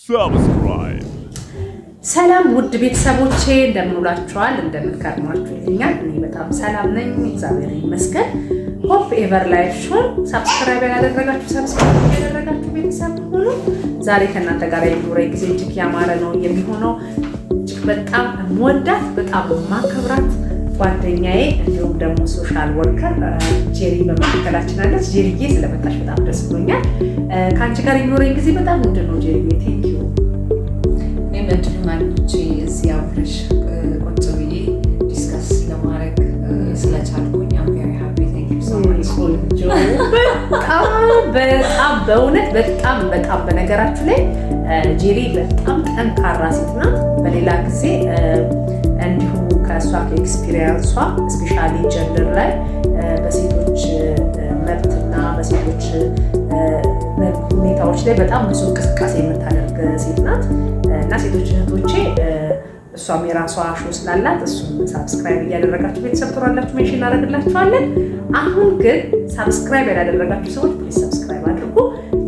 Subscribe. ሰላም ውድ ቤተሰቦቼ እንደምን ውላችኋል? እንደምን ከርማችሁልኛል? እኔ በጣም ሰላም ነኝ፣ እግዚአብሔር ይመስገን። ሆፕ ኤቨር ላይፍ ሾው ሰብስክራይብ ያላደረጋችሁ ሰብስክራይብ ያደረጋችሁ ቤተሰብ ሁሉ ዛሬ ከእናንተ ጋር የሚኖረኝ ጊዜ እጅግ ያማረ ነው የሚሆነው። እጅግ በጣም የምወዳት በጣም የማከብራት ጓደኛዬ እንዲሁም ደግሞ ሶሻል ወርከር ጄሪ በመካከላችን አለች። ጄሪዬ ስለመጣሽ በጣም ደስ ብሎኛል። ከአንቺ ጋር የሚኖረኝ ጊዜ በጣም ምንድን ነው ጄሪዬ? ቴንክ ዩ። እኔም እድሉን አግኝቼ እዚህ አብረሽ ቁጭ ብዬ ዲስከስ ለማድረግ ስለቻልኩኝ አም ቬሪ ሃፒ። ቴንክ ዩ ሶ ማች። በጣም በእውነት በጣም በነገራችሁ ላይ ጄሪ በጣም ጠንካራ ሴት ናት። በሌላ ጊዜ እንዲሁ ከእሷ ከኤክስፒሪየንሷ ስፔሻሊ ጀንደር ላይ በሴቶች መብትና በሴቶች ሁኔታዎች ላይ በጣም ብዙ እንቅስቃሴ የምታደርግ ሴት ናት እና ሴቶች እህቶቼ እሷም የራሷ ሾው ስላላት እሱም ሳብስክራይብ እያደረጋችሁ ቤተሰብ ትሯላችሁ፣ ሜንሽን እናደርግላችኋለን። አሁን ግን ሳብስክራይብ ያላደረጋችሁ ሰዎች ፕሊዝ ሳብስክራይብ አድርጉ።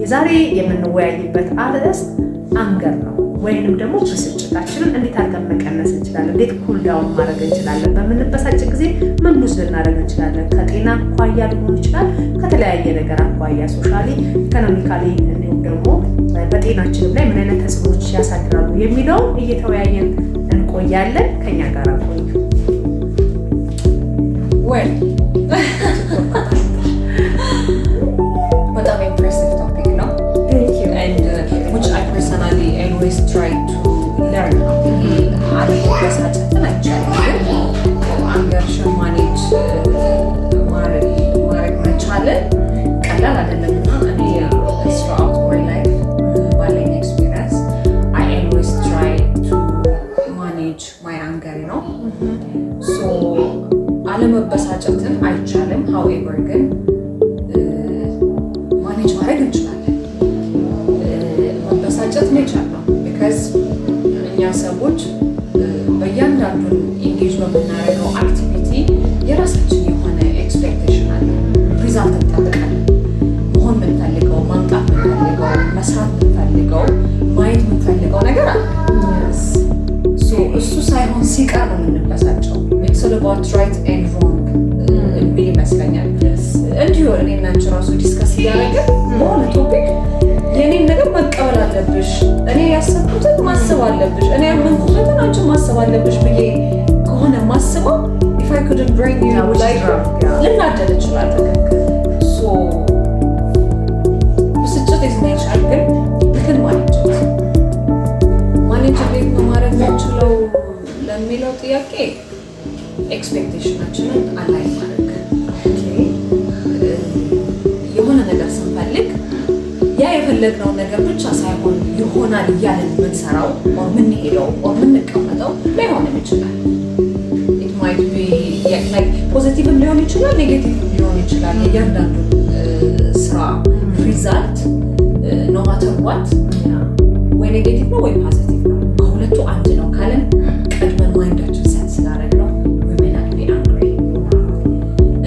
የዛሬ የምንወያይበት አርዕስት አንገር ነው ወይንም ደግሞ ብስጭታችንን እንዴት አድርገን መቀነስ እንችላለን፣ እንዴት ኩል ዳውን ማድረግ እንችላለን፣ በምንበሳጭ ጊዜ ምን ሉዝ ልናደርግ እንችላለን፣ ከጤና አኳያ ሊሆን ይችላል፣ ከተለያየ ነገር አኳያ ሶሻሊ፣ ኢኮኖሚካሊ እንዲሁም ደግሞ በጤናችንም ላይ ምን አይነት ተጽዕኖች ያሳድራሉ የሚለውን እየተወያየን እንቆያለን። ከኛ ጋር ቆዩ። በጣም ኢምፕሬሲቭ ቶፒክ ነው and which I personally always try to learn. አለመበሳጨትን አይቻልም፣ አንገርሽን ማኔጅ ማድረግ መቻልን ቀላል አይደለም እና እኔ throughout my life ባለኝ experience I always try to manage my anger, you know. So አለመበሳጨትን አይቻልም፣ however ግን ማኔጅ ማድረግ እንችላለን። መበሳጨት ኔቸር ነው። ቢካዝ እኛ ሰዎች በእያንዳንዱን ኢንጌጅ በምናደርገው አክቲቪቲ የራሳችን የሆነ ኤክስፔክቴሽን አለ፣ ሪዛልት እንጠብቃለን። መሆን የምንፈልገው፣ ማምጣት የምንፈልገው፣ መስራት የምንፈልገው፣ ማየት የምንፈልገው ነገር አለ። እሱ ሳይሆን ሲቀር ነው የምንበሳጨው። ኢትስ ኦል አባውት ራይት ኤንድ ሮንግ የሚል ይመስለኛል። እንዲሁ እኔ እና አንቺ ራሱ ዲስከስ እያደረግን በሆነ ቶፒክ የኔን ነገር መቀበል አለብሽ፣ እኔ ያሰብኩትን ማሰብ አለብሽ፣ እኔ ያመንኩትን አንቺ ማሰብ አለብሽ ብዬ ከሆነ ማስበው if I couldn't bring you like ልናደድ እችላለሁ። ብስጭት is nature ግን ልክን ማኔጅ እንዴት ነው ማድረግ የምንችለው ለሚለው ጥያቄ ኤክስፔክቴሽናችንን አላይ ማድረግ። የሆነ ነገር ስንፈልግ ያ የፈለግነው ነገር ብቻ ሳይሆን ይሆናል እያለን የምንሰራው ኦር የምንሄደው ኦር የምንቀመጠው ላይሆንም ይችላል። ኢት ማይት ቢ ላይክ ፖዚቲቭም ሊሆን ይችላል፣ ኔጌቲቭም ሊሆን ይችላል። የእያንዳንዱ ስራ ሪዛልት ኖ ማተር ዋት ወይ ኔጌቲቭ ነው ወይ ፖዚቲቭ ነው፣ ከሁለቱ አንድ ነው ካለን ቀድመን ማይንዳችን ሰት ስላደረግነው ዊሜን አድ ቢ አንግሪ።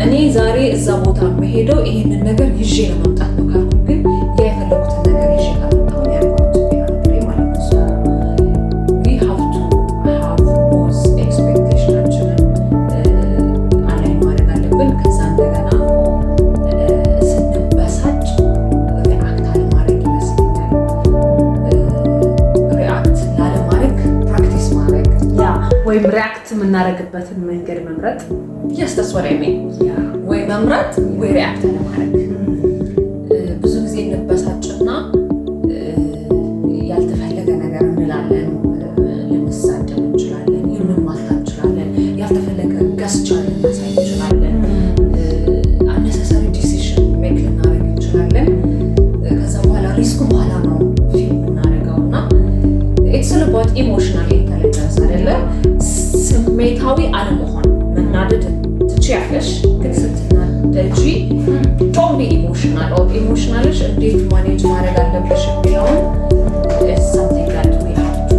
እኔ ዛሬ እዛ ቦታ የምሄደው ይሄንን ነገር ይዤ ለማምጣት ነው ካልኩኝ ግን ያ የፈለጉትን ነገር ይዤ ካልመጣሁ ያልኳት ቢ አንግሪ ማለት ነው። we have to have both ኤክስፔክቴሽናችንን አላይን ማድረግ አለብን። ከዛ እንደገና ስንበሳጭ ሪአክት አለማድረግ ይመስለኛል። ሪአክት ላለማድረግ ፕራክቲስ ማድረግ ወይም ሪአክት የምናደርግበትን መንገድ መምረጥ። yes that's what I mean። ወይ መምረጥ ወይ ሪአክት አለማድረግ። ብዙ ጊዜ እንበሳጭና ያልተፈለገ ነገር እንላለን፣ ልንሳደብ እንችላለን፣ ልንማታ እንችላለን፣ ያልተፈለገ ገስቻ ልናሳይ እንችላለን፣ አነሰሰሪ ዲሲሽን ሜክ ልናደርግ እንችላለን። ከዛ በኋላ ሪስኩ በኋላ ነው ፊልም እናደርገው እና ኢትስ ኦል አባውት ኢሞሽናል ኢንተለጀንስ አይደለ? ስሜታዊ አለመሆን። መናደድ ትችያለሽ ግን ስትናደጂ ዶንት ቢ ኢሞሽናል ኦር ኢሞሽናልሽ እንዴት ማኔጅ ማድረግ አለብሽ የሚለውን something that we have to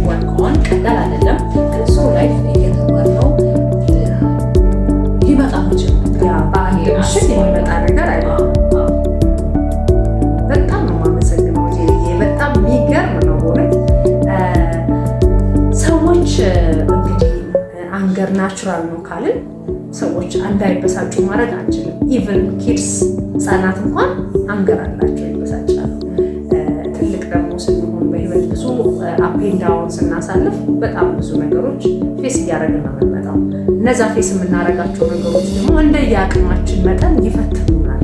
work on። ቀላል አይደለም ግን ሶ ላይፍ እየተማርነው ሊመጣ የሚችል ባህሪሽን የሚመጣ ነገር አይደለም። በጣም ነው የማመሰግነው ጄሪዬ፣ በጣም የሚገርም ነው ናቹራል ነው ካልን ሰዎች እንዳይበሳጩ ማድረግ አንችልም። ኢቨን ኪድስ ህፃናት እንኳን አንገር አላቸው፣ ይበሳጫሉ። ትልቅ ደግሞ ስንሆን በህይወት ብዙ አፕ ኤንድ ዳውን ስናሳልፍ በጣም ብዙ ነገሮች ፌስ እያደረግን ነው የምንመጣው። እነዛ ፌስ የምናደርጋቸው ነገሮች ደግሞ እንደየአቅማችን መጠን ይፈትኑናል።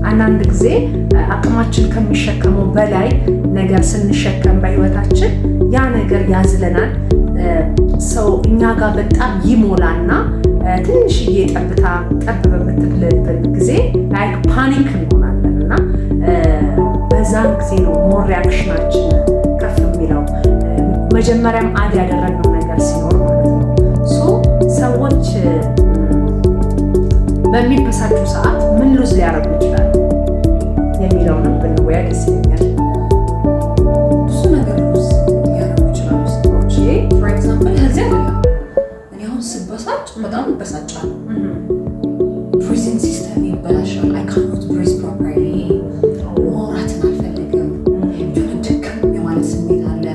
አንዳንድ ጊዜ አቅማችን ከሚሸከመው በላይ ነገር ስንሸከም በህይወታችን ያ ነገር ያዝለናል። ሰው እኛ ጋር በጣም ይሞላና ትንሽዬ ጠብታ ጠብ በምትልብን ጊዜ ላይክ ፓኒክ እንሆናለን እና በዛን ጊዜ ነው ሞር ሪያክሽናችን ከፍ የሚለው መጀመሪያም አድ ያደረግነው ነገር ሲኖር ማለት ነው። ሰዎች በሚበሳጩ ሰዓት ምን ሉዝ ሊያደርጉ ይችላል የሚለውንም ብንወያይ ደስ ይለኛል። ብዙ ነገር ሉዝ ሊያደርጉ ይችላሉ ሰዎች። ፎር ኤግዛምፕል ከዚያ እኔ አሁን ስበሳጭ በጣም እበሳጫለሁ። ብሪዚንግ ሲስተም ይበላሻል። አይ ካኖት ብሪዝ ፕሮፐርሊ። ማውራትን አልፈልግም። የሆነ ድክም የማለት ስሜት አለ።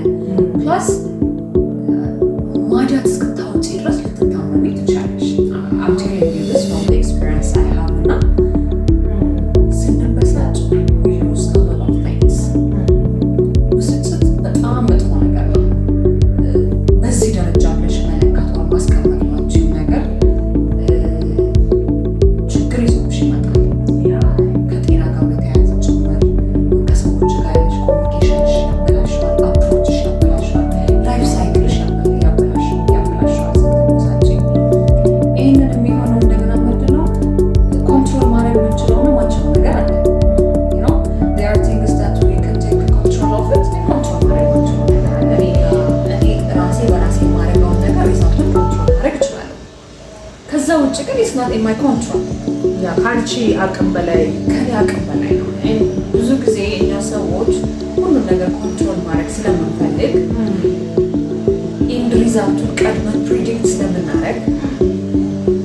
ፕላስ ማዳት እስክታወጪ ድረስ ልትታመሚ ትችላለሽ። I'm telling you this from the experience I have. እና ስንበሳጭ we lose a lot of things. ብስጭት በጣም መጥፎ ነገር ነው። በዚህ ደረጃ ብለሽ መለካቷ ማስቀመጥ ማችው ነገር ችግር ይዞብሽ ይመጣል። ከጤና ጋር በተያያዘ ጭምር ከሰዎች ጋር ያለሽ ኮሚኒኬሽንሽ ያበላሻል፣ አፕሮችሽ ያበላሻል፣ ላይፍ ሳይክልሽ ያበላሻል። ስትበሳጭ ይህንን የሚሆነው እንደገና ምንድን ነው ኮንትሮል ማድረግ የምንችለው ነው ማንችለው ነገር አለ። there are things that we can take control of it. ኮንትሮል ማድረግ የምንችለው ነገር አለ። እኔ ራሴ በራሴ የማደርገውን ነገር ሪዛልቱን ኮንትሮል ማድረግ እችላለሁ። ከዛ ውጭ ግን it's not in my control። ከአንቺ አቅም በላይ ከኔ አቅም በላይ ነው። ብዙ ጊዜ እኛ ሰዎች ሁሉም ነገር ኮንትሮል ማድረግ ስለምንፈልግ ኢንድ ሪዛልቱን ቀድመን ፕሪዲክት ስለምናደርግ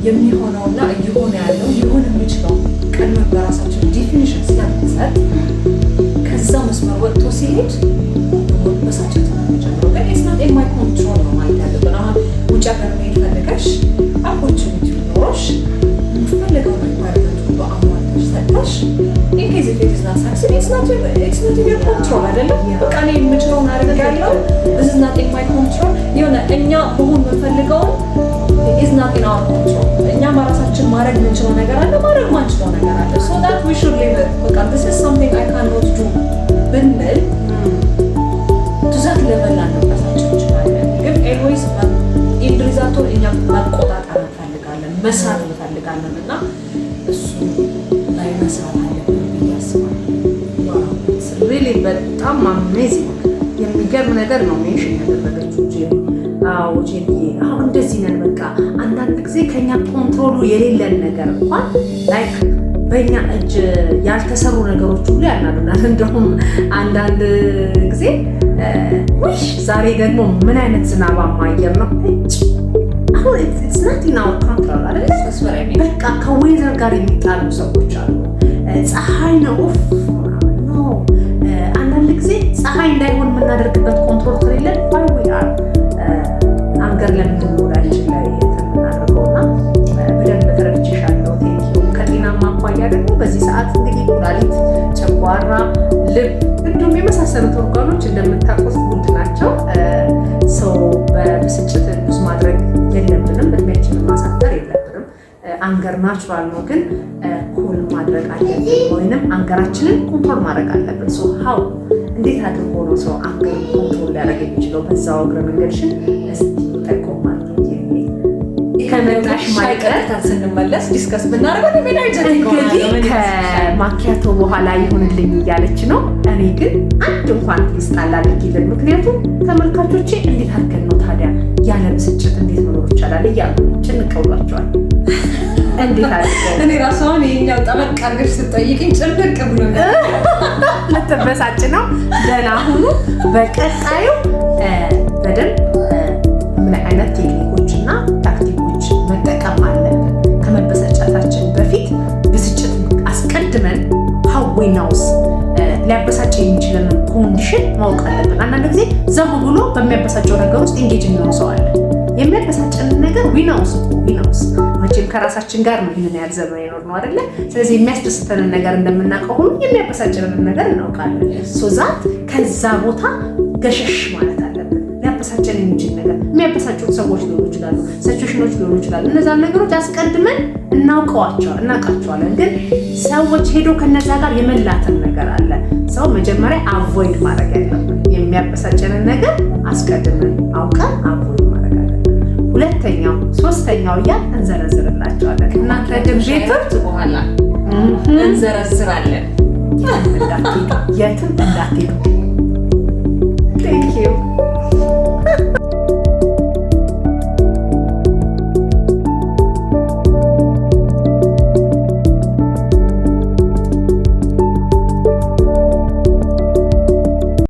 የሚሆነውና እየሆነ ያለው ሊሆን የሚችለው ቀድመን በራሳችን ዲፊኒሽን ስለምንሰጥ ከዛ መስመር ወጥቶ ሲሄድ መበሳጨት ነው የሚጀምረው። ግን ኢትስ ናት ኢን ማይ ኮንትሮል ነው ማለት ያለብን። አሁን ውጭ ሀገር መሄድ ፈልገሽ ኦፖርቹኒቲ ኖሮሽ የምትፈልገው ሪኳየርመንት በአሟልተሽ ሰጠሽ ኢንኬዝ ኢፍ ኢት ኢዝ ናት ሳክሲድ ኢትስ ናት ኢን ዮር ኮንትሮል አይደለም። በቃ እኔ የምችለውን አደርጋለሁ። this is not in my control። የሆነ እኛ መሆን የምንፈልገውን is not in our control። እኛ በራሳችን ማድረግ የምንችለው ነገር አለ፣ ማድረግ ማንችለው ነገር አለ። so that we should live it። በቃ this is something I cannot do ብንል ትዛት ለበላ እንበሳጭ እንችላለን። ግን ኤልዌይስ ኢንድ ሪዛልቱን እኛ መቆጣጠር እንፈልጋለን፣ መስራት እንፈልጋለን እና እሱ ላይ መስራት አለብን ብዬ አስባለሁ። ሪሊ በጣም አሜዚንግ የሚገርም ነገር ነው ሜንሽን ያደረገችው ጄኒ። አዎ ጄኒ፣ አሁን እንደዚህ ነን። በቃ አንዳንድ ጊዜ ከኛ ኮንትሮሉ የሌለን ነገር እንኳን ላይክ በእኛ እጅ ያልተሰሩ ነገሮች ሁሉ ያናዱናል። እንደውም አንዳንድ ጊዜ ውይ ዛሬ ደግሞ ምን አይነት ዝናባማ አየር ነው። አሁን ኢትስ ናት ኢን አወር ኮንትሮል አይደል? በቃ ከዌዘር ጋር የሚጣሉ ሰዎች አሉ። ፀሐይ ነው ነው። አንዳንድ ጊዜ ፀሐይ እንዳይሆን የምናደርግበት ኮንትሮል ከሌለን ዋይ ዊ አር አንገር ለምንድን ነው ላችን ላይ የምናደርገውና በደንብ ተረድቼሻለሁ። ቴንኪው። ከጤናማ አኳያ ደግሞ በዚህ ሰዓት እንግዲህ ኩላሊት፣ ጨጓራ፣ ልብ እንዲሁም የመሳሰሉት ኦርጋኖች እንደምታውቁት ውድ ናቸው። ሰው በብስጭት ብዙ ማድረግ የለብንም። እድሜያችንን ማሳጠር የለብንም። አንገር ናቹራል ነው፣ ግን ኩል ማድረግ አለብን፣ ወይንም አንገራችንን ኮንትሮል ማድረግ አለብን። ሶ ሀው እንዴት አድርጎ ነው ሰው አንገር ኮንትሮል ሊያደርግ የሚችለው? በዛው እግረ መንገድሽን እስቲ ጠቆም ማለት ነው። ከመጣሽ ማይቀር ስንመለስ ዲስከስ ብናደርገው እንግዲህ ከማኪያቶ በኋላ ይሁንልኝ እያለች ነው። እኔ ግን አንድ እንኳን ትስጣላ አድርጊልን። ምክንያቱም ተመልካቾቼ እንዴት አድርገን ነው ታዲያ ያለ ብስጭት እንዴት መኖር ይቻላል እያሉ ጭንቅ ብሏቸዋል። እንዴት አድርገን እኔ ራሱ አሁን ይኸኛው ጠበቅ አድርገሽ ስትጠይቅኝ ጭንቅ ብሎ ልትበሳጭ ነው። ደህና ሁኑ። በቀጣዩ በደንብ ምን አይነት ቴክኒኮችና ታክቲኮች መጠቀም አለብን ከመበሳጨታችን በፊት ብስጭት አስቀድመን ሀዌናውስ ሊያበሳጭ የሚችልን ኮንዲሽን ማወቅ አለብን። አንዳንድ ጊዜ ዘው ብሎ በሚያበሳጨው ነገር ውስጥ ኢንጌጅ የሚሆን ሰው አለ። የሚያበሳጭን ነገር ዊናውስ መቼም ከራሳችን ጋር ነው ይህንን ያህል ዘመን የኖርነው አይደለ? ስለዚህ የሚያስደስተንን ነገር እንደምናውቀው ሁሉ የሚያበሳጭንን ነገር እናውቃለን። ዛት ከዛ ቦታ ገሸሽ ማለት አለብን። ሊያበሳጨን የሚችል ነገር የሚያበሳጩት ሰዎች ሊሆኑ ይችላሉ፣ ሲቹዌሽኖች ሊሆኑ ይችላሉ። እነዛን ነገሮች አስቀድመን እናውቃቸዋለን። ግን ሰዎች ሄዶ ከነዛ ጋር የመላተም ነገር አለ። ሰው መጀመሪያ አቮይድ ማድረግ ያለብን የሚያበሳጨንን ነገር አስቀድመን አውቀን አቮይድ ማድረግ አለብን። ሁለተኛው ሶስተኛው እንዘረዝርላቸዋለን። እናንተ ግን ቤቶች በኋላ እንዘረዝራለን። የትም እንዳትሄዱ